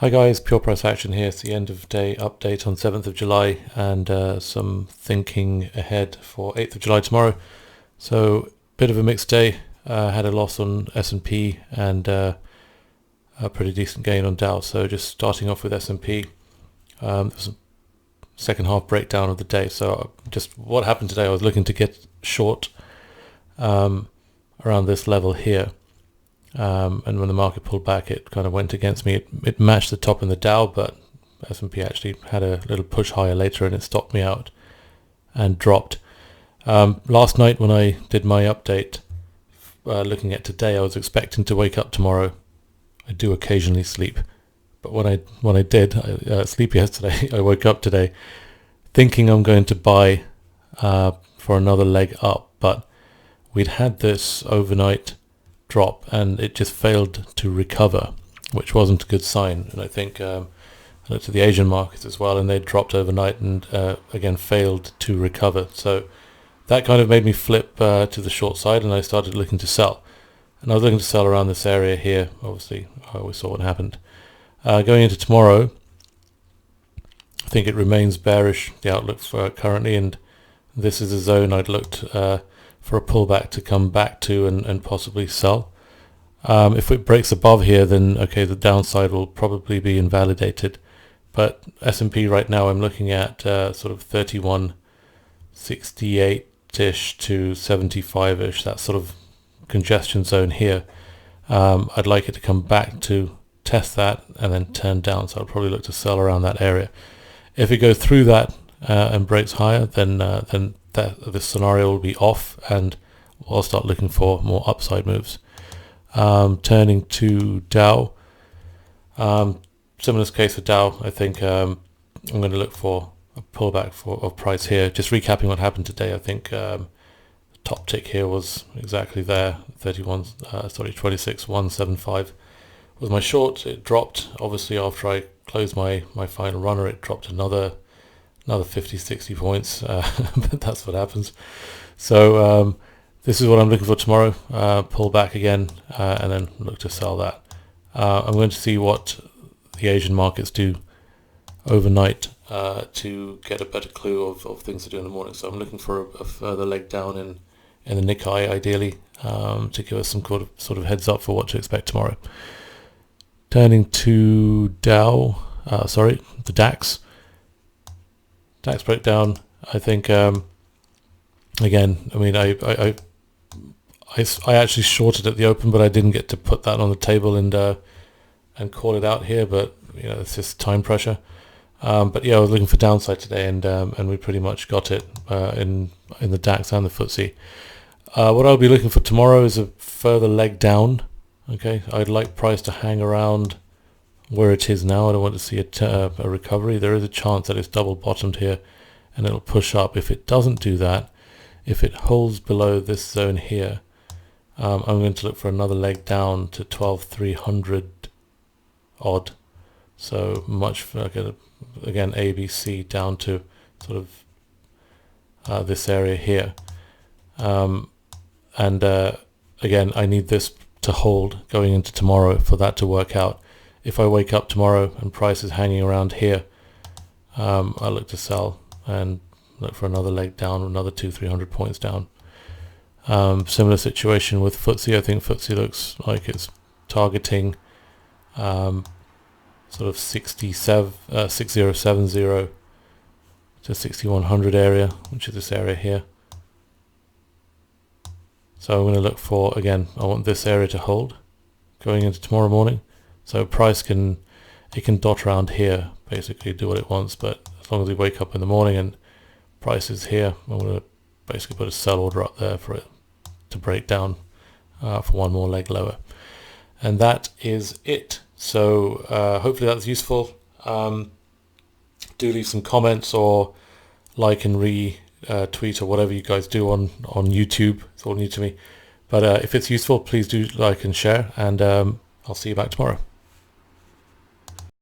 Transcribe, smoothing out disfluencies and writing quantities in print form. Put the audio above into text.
Hi guys, Pure Price Action here. It's the end of day update on 7th of July and some thinking ahead for 8th of July tomorrow. So bit of a mixed day. Had a loss on S&P and a pretty decent gain on Dow. So just starting off with S&P, there's a second half breakdown of the day. So just what happened today, I was looking to get short around this level here. And when the market pulled back, it kind of went against me. It matched the top in the Dow, but S&P actually had a little push higher later and it stopped me out and dropped. Last night when I did my update, looking at today, I was expecting to wake up tomorrow. I do occasionally sleep, but when I did sleep yesterday, I woke up today thinking I'm going to buy for another leg up, but we'd had this overnight drop and it just failed to recover, which wasn't a good sign. And I think I looked at the Asian markets as well, and they dropped overnight and again failed to recover. So that kind of made me flip to the short side, and I started looking to sell. And I was looking to sell around this area here. Obviously, we saw what happened. Going into tomorrow, I think it remains bearish, the outlook for currently, and this is a zone I'd looked for a pullback to come back to and possibly sell. If it breaks above here, then okay, the downside will probably be invalidated. But S&P right now, I'm looking at sort of 3168-ish to 75-ish, that sort of congestion zone here. I'd like it to come back to test that and then turn down, so I'll probably look to sell around that area. If it goes through that and breaks higher, then this scenario will be off, and I'll start looking for more upside moves. Turning to Dow, similar case for Dow. I think I'm going to look for a pullback of price here. Just recapping what happened today, I think the top tick here was exactly there. 26,175 was my short. It dropped obviously after I closed my final runner. It dropped another 50, 60 points, but that's what happens. So this is what I'm looking for tomorrow, pull back again, and then look to sell that. I'm going to see what the Asian markets do overnight to get a better clue of things to do in the morning. So I'm looking for a further leg down in the Nikkei, ideally, to give us some sort of heads up for what to expect tomorrow. Turning to the DAX. DAX breakdown, I think, again, I mean, I actually shorted at the open, but I didn't get to put that on the table and call it out here, but you know, it's just time pressure. But yeah, I was looking for downside today, and we pretty much got it in the DAX and the FTSE. What I'll be looking for tomorrow is a further leg down. Okay, I'd like price to hang around where it is now. I don't want to see a recovery. There is a chance that it's double bottomed here and it'll push up. If it doesn't do that, if it holds below this zone here, I'm going to look for another leg down to 12,300 odd. So much for, again, ABC down to sort of this area here. Again, I need this to hold going into tomorrow for that to work out. If I wake up tomorrow and price is hanging around here, I look to sell and look for another leg down, another 200-300 points down. Similar situation with FTSE. I think FTSE looks like it's targeting sort of 6070 to 6100 area, which is this area here. So I'm going to look for, again, I want this area to hold going into tomorrow morning. So price can dot around here, basically do what it wants, but as long as we wake up in the morning and price is here, I'm going to basically put a sell order up there for it to break down for one more leg lower. And that is it. So hopefully that's useful. Do leave some comments or like and retweet or whatever you guys do on YouTube. It's all new to me. But if it's useful, please do like and share, and I'll see you back tomorrow.